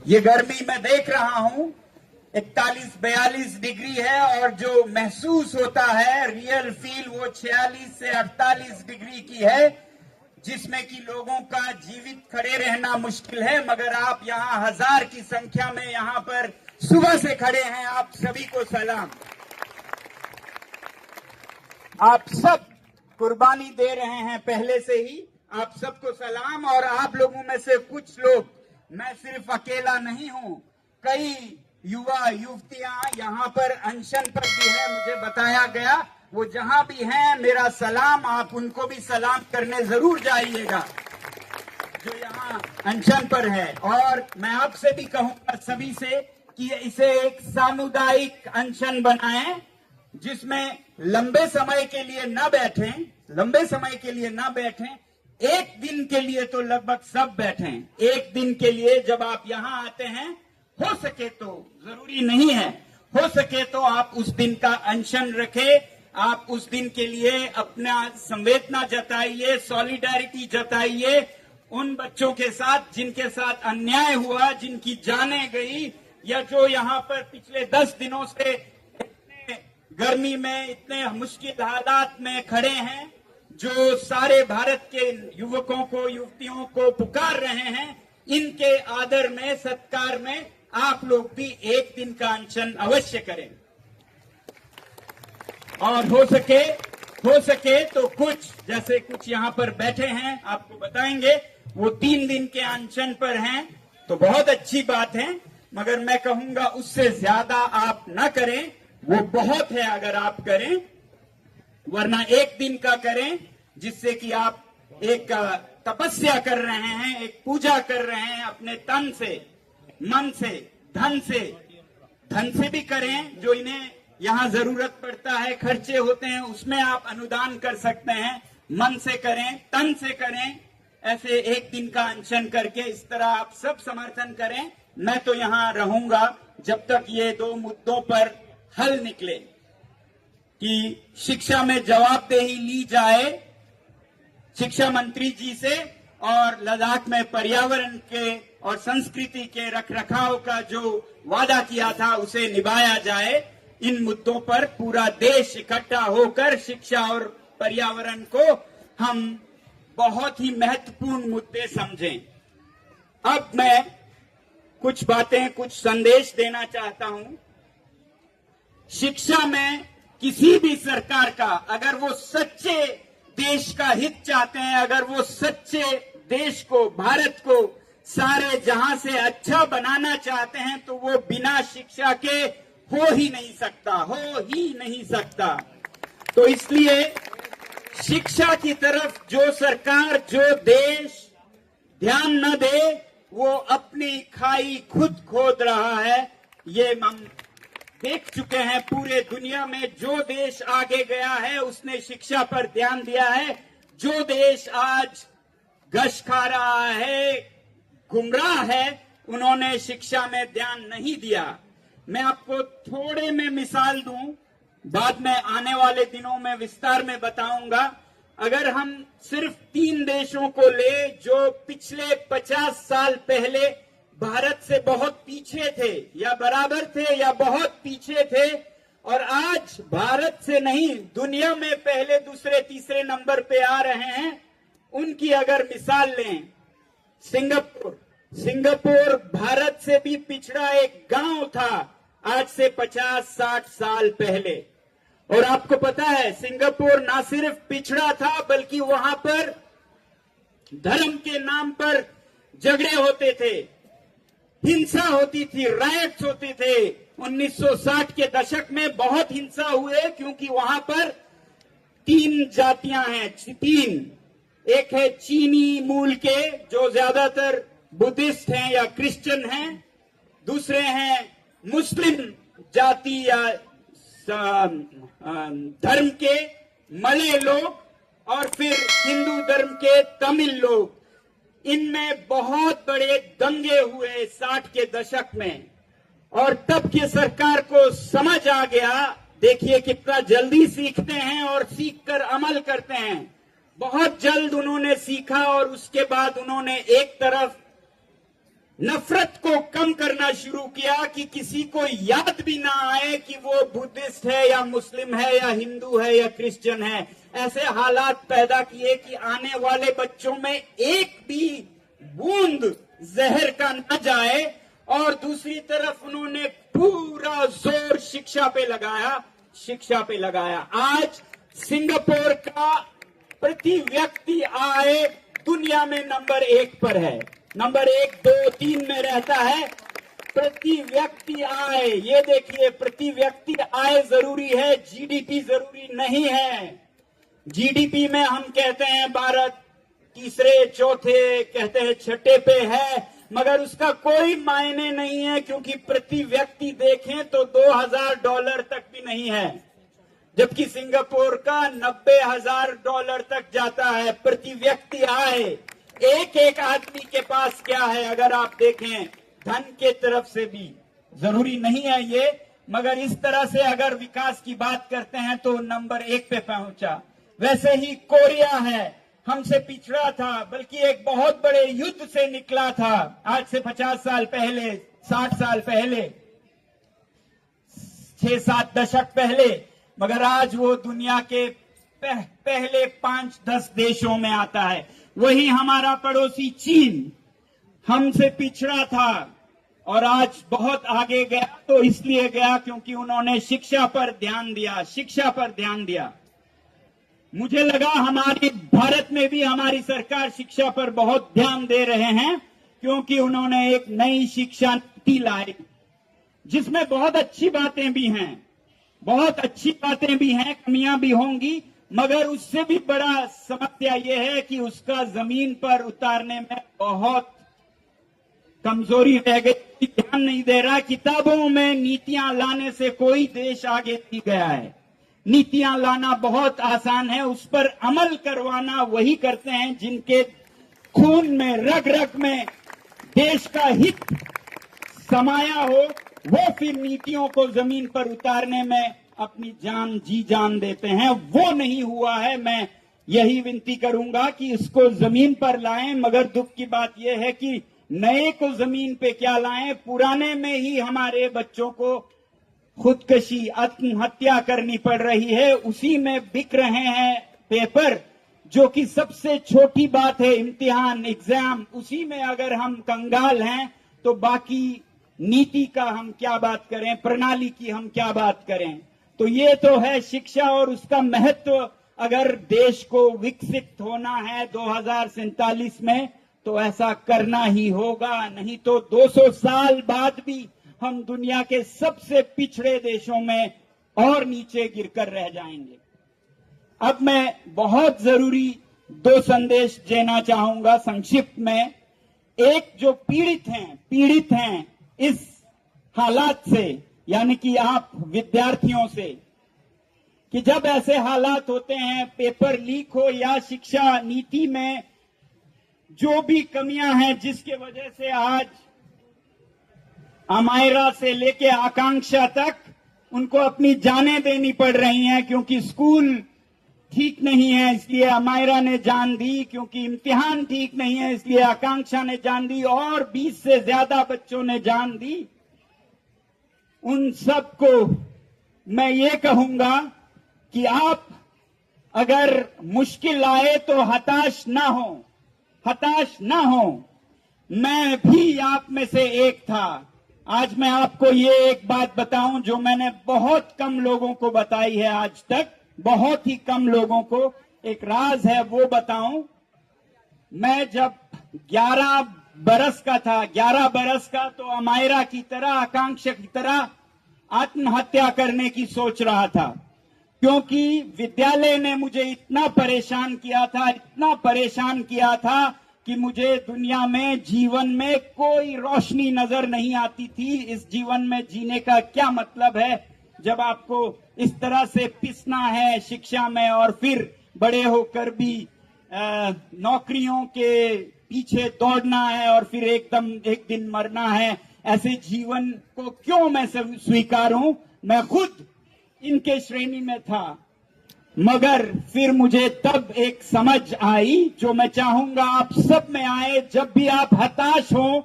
ये गर्मी मैं देख रहा हूं 41-42 डिग्री है और जो महसूस होता है रियल फील वो 46 से 48 डिग्री की है, जिसमें कि लोगों का जीवित खड़े रहना मुश्किल है। मगर आप यहाँ 1000 की संख्या में यहाँ पर सुबह से खड़े हैं। आप सभी को सलाम। आप सब कुर्बानी दे रहे हैं पहले से ही, आप सबको सलाम। और आप लोगों में से कुछ लोग, मैं सिर्फ अकेला नहीं हूं, कई युवा युवतियां यहाँ पर अनशन पर भी है, मुझे बताया गया। वो जहां भी हैं मेरा सलाम, आप उनको भी सलाम करने जरूर जाइएगा जो यहाँ अनशन पर है। और मैं आपसे भी कहूंगा सभी से कि इसे एक सामुदायिक अनशन बनाएं, जिसमें लंबे समय के लिए न बैठें, एक दिन के लिए तो लगभग सब बैठें। एक दिन के लिए जब आप यहाँ आते हैं, हो सके तो, जरूरी नहीं है, हो सके तो आप उस दिन का अनशन रखें। आप उस दिन के लिए अपना संवेदना जताइए, सॉलिडारिटी जताइए उन बच्चों के साथ जिनके साथ अन्याय हुआ, जिनकी जानें गई, या जो यहाँ पर पिछले 10 दिनों से इतने गर्मी में, इतने मुश्किल हालात में खड़े हैं, जो सारे भारत के युवकों को, युवतियों को पुकार रहे हैं। इनके आदर में, सत्कार में आप लोग भी एक दिन का अनशन अवश्य करें। और हो सके तो कुछ यहाँ पर बैठे हैं, आपको बताएंगे, वो 3 दिन के अनशन पर हैं, तो बहुत अच्छी बात है। मगर मैं कहूंगा उससे ज्यादा आप न करें, वो बहुत है अगर आप करें, वरना एक दिन का करें, जिससे कि आप एक तपस्या कर रहे हैं, एक पूजा कर रहे हैं अपने तन से, मन से, धन से भी करें। जो इन्हें यहाँ जरूरत पड़ता है, खर्चे होते हैं, उसमें आप अनुदान कर सकते हैं। मन से करें, तन से करें, ऐसे एक दिन का अनशन करके इस तरह आप सब समर्थन करें। मैं तो यहाँ रहूंगा जब तक ये 2 मुद्दों पर हल निकले, कि शिक्षा में जवाबदेही ली जाए शिक्षा मंत्री जी से, और लद्दाख में पर्यावरण के और संस्कृति के रखरखाव का जो वादा किया था उसे निभाया जाए। इन मुद्दों पर पूरा देश इकट्ठा होकर शिक्षा और पर्यावरण को हम बहुत ही महत्वपूर्ण मुद्दे समझें। अब मैं कुछ बातें, कुछ संदेश देना चाहता हूं। शिक्षा में किसी भी सरकार का, अगर वो सच्चे देश का हित चाहते हैं, अगर वो सच्चे देश को, भारत को सारे जहां से अच्छा बनाना चाहते हैं, तो वो बिना शिक्षा के हो ही नहीं सकता। तो इसलिए शिक्षा की तरफ जो सरकार, जो देश ध्यान न दे, वो अपनी खाई खुद खोद रहा है। ये हम देख चुके हैं पूरे दुनिया में। जो देश आगे गया है उसने शिक्षा पर ध्यान दिया है। जो देश आज गश खा रहा है, गुमराह है, उन्होंने शिक्षा में ध्यान नहीं दिया। मैं आपको थोड़े में मिसाल दूं, बाद में आने वाले दिनों में विस्तार में बताऊंगा। अगर हम सिर्फ 3 देशों को ले जो पिछले 50 साल पहले भारत से बहुत पीछे थे, या बराबर थे, या बहुत पीछे थे, और आज भारत से नहीं दुनिया में पहले, दूसरे, तीसरे नंबर पे आ रहे हैं, उनकी अगर मिसाल लें, सिंगापुर भारत से भी पिछड़ा एक गांव था आज से 50-60 साल पहले। और आपको पता है, सिंगापुर ना सिर्फ पिछड़ा था, बल्कि वहां पर धर्म के नाम पर झगड़े होते थे, हिंसा होती थी, रायट्स होते थे। 1960 के दशक में बहुत हिंसा हुए, क्योंकि वहां पर 3 जातियां हैं, 3। एक है चीनी मूल के, जो ज्यादातर बुद्धिस्ट हैं या क्रिश्चियन हैं। दूसरे हैं मुस्लिम जाति या धर्म के मलय लोग, और फिर हिंदू धर्म के तमिल लोग। इनमें बहुत बड़े दंगे हुए 60 के दशक में, और तब की सरकार को समझ आ गया। देखिए कितना जल्दी सीखते हैं और सीखकर अमल करते हैं। बहुत जल्द उन्होंने सीखा, और उसके बाद उन्होंने एक तरफ नफरत को कम शुरू किया कि किसी को याद भी ना आए कि वो बुद्धिस्ट है या मुस्लिम है या हिंदू है या क्रिश्चियन है। ऐसे हालात पैदा किए कि आने वाले बच्चों में एक भी बूंद जहर का न जाए, और दूसरी तरफ उन्होंने पूरा जोर शिक्षा पे लगाया। आज सिंगापुर का प्रति व्यक्ति आय दुनिया में नंबर 1 पर है, नंबर 1, 2, 3 में रहता है। प्रति व्यक्ति आय, ये देखिए, प्रति व्यक्ति आय जरूरी है, जीडीपी जरूरी नहीं है। जीडीपी में हम कहते हैं भारत तीसरे, चौथे, कहते हैं छठे पे है, मगर उसका कोई मायने नहीं है, क्योंकि प्रति व्यक्ति देखें तो $2000 तक भी नहीं है, जबकि सिंगापुर का $90,000 तक जाता है प्रति व्यक्ति आय। एक आदमी के पास क्या है, अगर आप देखें धन के तरफ से भी, जरूरी नहीं है ये, मगर इस तरह से अगर विकास की बात करते हैं तो नंबर 1 पे पहुंचा। वैसे ही कोरिया है, हमसे पिछड़ा था, बल्कि एक बहुत बड़े युद्ध से निकला था आज से 50 साल पहले, 60 साल पहले, 6-7 दशक पहले, मगर आज वो दुनिया के पहले 5-10 देशों में आता है। वही हमारा पड़ोसी चीन हमसे पिछड़ा था और आज बहुत आगे गया, तो इसलिए गया क्योंकि उन्होंने शिक्षा पर ध्यान दिया। मुझे लगा हमारी भारत में भी हमारी सरकार शिक्षा पर बहुत ध्यान दे रहे हैं, क्योंकि उन्होंने एक नई शिक्षा नीति लाई, जिसमें बहुत अच्छी बातें भी हैं, कमियां भी होंगी, मगर उससे भी बड़ा समस्या यह है कि उसका जमीन पर उतारने में बहुत कमजोरी रह गई, ध्यान नहीं दे रहा। किताबों में नीतियां लाने से कोई देश आगे नहीं गया है। नीतियां लाना बहुत आसान है, उस पर अमल करवाना वही करते हैं जिनके खून में, रग रग में देश का हित समाया हो, वो फिर नीतियों को जमीन पर उतारने में अपनी जी जान देते हैं। वो नहीं हुआ है। मैं यही विनती करूंगा कि इसको जमीन पर लाएं, मगर दुख की बात यह है कि नए को जमीन पे क्या लाएं, पुराने में ही हमारे बच्चों को खुदकशी, आत्महत्या करनी पड़ रही है। उसी में बिक रहे हैं पेपर, जो कि सबसे छोटी बात है, इम्तिहान, एग्जाम, उसी में अगर हम कंगाल हैं तो बाकी नीति का हम क्या बात करें, प्रणाली की हम क्या बात करें। तो ये तो है शिक्षा और उसका महत्व। अगर देश को विकसित होना है 2047 में, तो ऐसा करना ही होगा, नहीं तो 200 साल बाद भी हम दुनिया के सबसे पिछड़े देशों में और नीचे गिरकर रह जाएंगे। अब मैं बहुत जरूरी 2 संदेश देना चाहूंगा संक्षिप्त में। एक, जो पीड़ित हैं इस हालात से, यानी कि आप विद्यार्थियों से, कि जब ऐसे हालात होते हैं, पेपर लीक हो या शिक्षा नीति में जो भी कमियां हैं, जिसके वजह से आज अमायरा से लेके आकांक्षा तक उनको अपनी जानें देनी पड़ रही हैं, क्योंकि स्कूल ठीक नहीं है इसलिए अमायरा ने जान दी, क्योंकि इम्तिहान ठीक नहीं है इसलिए आकांक्षा ने जान दी, और 20 से ज्यादा बच्चों ने जान दी। उन सबको मैं ये कहूंगा कि आप अगर मुश्किल आए तो हताश ना हो। मैं भी आप में से एक था। आज मैं आपको ये एक बात बताऊं जो मैंने बहुत कम लोगों को बताई है आज तक, बहुत ही कम लोगों को, एक राज है वो बताऊं। मैं जब 11 बरस का तो अमायरा की तरह, आकांक्षा की तरह आत्महत्या करने की सोच रहा था, क्योंकि विद्यालय ने मुझे इतना परेशान किया था कि मुझे दुनिया में, जीवन में कोई रोशनी नजर नहीं आती थी। इस जीवन में जीने का क्या मतलब है जब आपको इस तरह से पिसना है शिक्षा में, और फिर बड़े होकर भी नौकरियों के पीछे दौड़ना है, और फिर एक दिन मरना है। ऐसे जीवन को क्यों मैं स्वीकारूं? मैं खुद इनके श्रेणी में था, मगर फिर मुझे तब एक समझ आई, जो मैं चाहूंगा आप सब में आए। जब भी आप हताश हो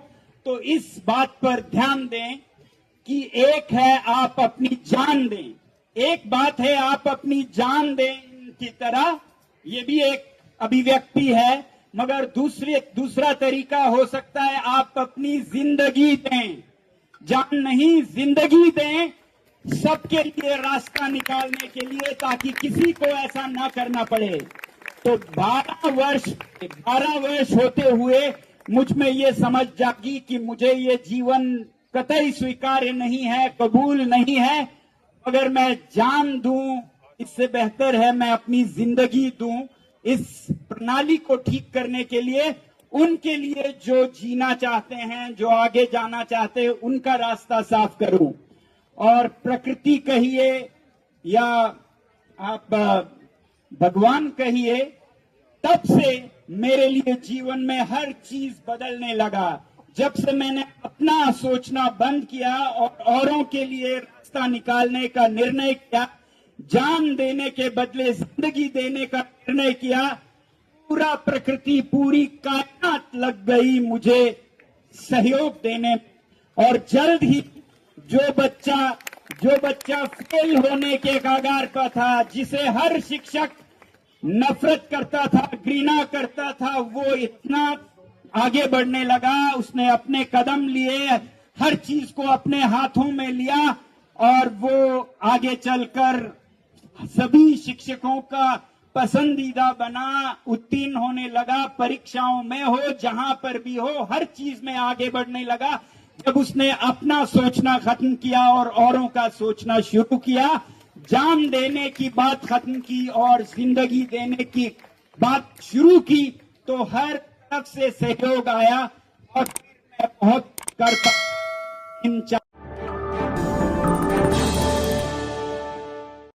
तो इस बात पर ध्यान दें कि एक है आप अपनी जान दें, एक बात है आप अपनी जान दें की तरह, ये भी एक अभिव्यक्ति है, मगर दूसरा तरीका हो सकता है आप अपनी जिंदगी दें, जान नहीं जिंदगी दें, सबके लिए रास्ता निकालने के लिए, ताकि किसी को ऐसा ना करना पड़े। तो 12 वर्ष होते हुए मुझ में ये समझ जागी कि मुझे ये जीवन कतई स्वीकार्य नहीं है, कबूल नहीं है। अगर मैं जान दूं इससे बेहतर है मैं अपनी जिंदगी दूं इस प्रणाली को ठीक करने के लिए, उनके लिए जो जीना चाहते हैं, जो आगे जाना चाहते हैं, उनका रास्ता साफ करूं। और प्रकृति कहिए या आप भगवान कहिए, तब से मेरे लिए जीवन में हर चीज बदलने लगा। जब से मैंने अपना सोचना बंद किया और औरों के लिए रास्ता निकालने का निर्णय किया, जान देने के बदले जिंदगी देने का निर्णय किया, पूरा प्रकृति, पूरी कायनात लग गई मुझे सहयोग देने। और जल्द ही जो बच्चा फेल होने के कगार पर था, जिसे हर शिक्षक नफरत करता था, घृणा करता था, वो इतना आगे बढ़ने लगा, उसने अपने कदम लिए, हर चीज को अपने हाथों में लिया और वो आगे चलकर सभी शिक्षकों का पसंदीदा बना, उत्तीर्ण होने लगा, परीक्षाओं में हो, जहां पर भी हो, हर चीज में आगे बढ़ने लगा। जब उसने अपना सोचना खत्म किया और औरों का सोचना शुरू किया, जान देने की बात खत्म की और जिंदगी देने की बात शुरू की, तो हर तरफ से सहयोग आया और मैं बहुत कर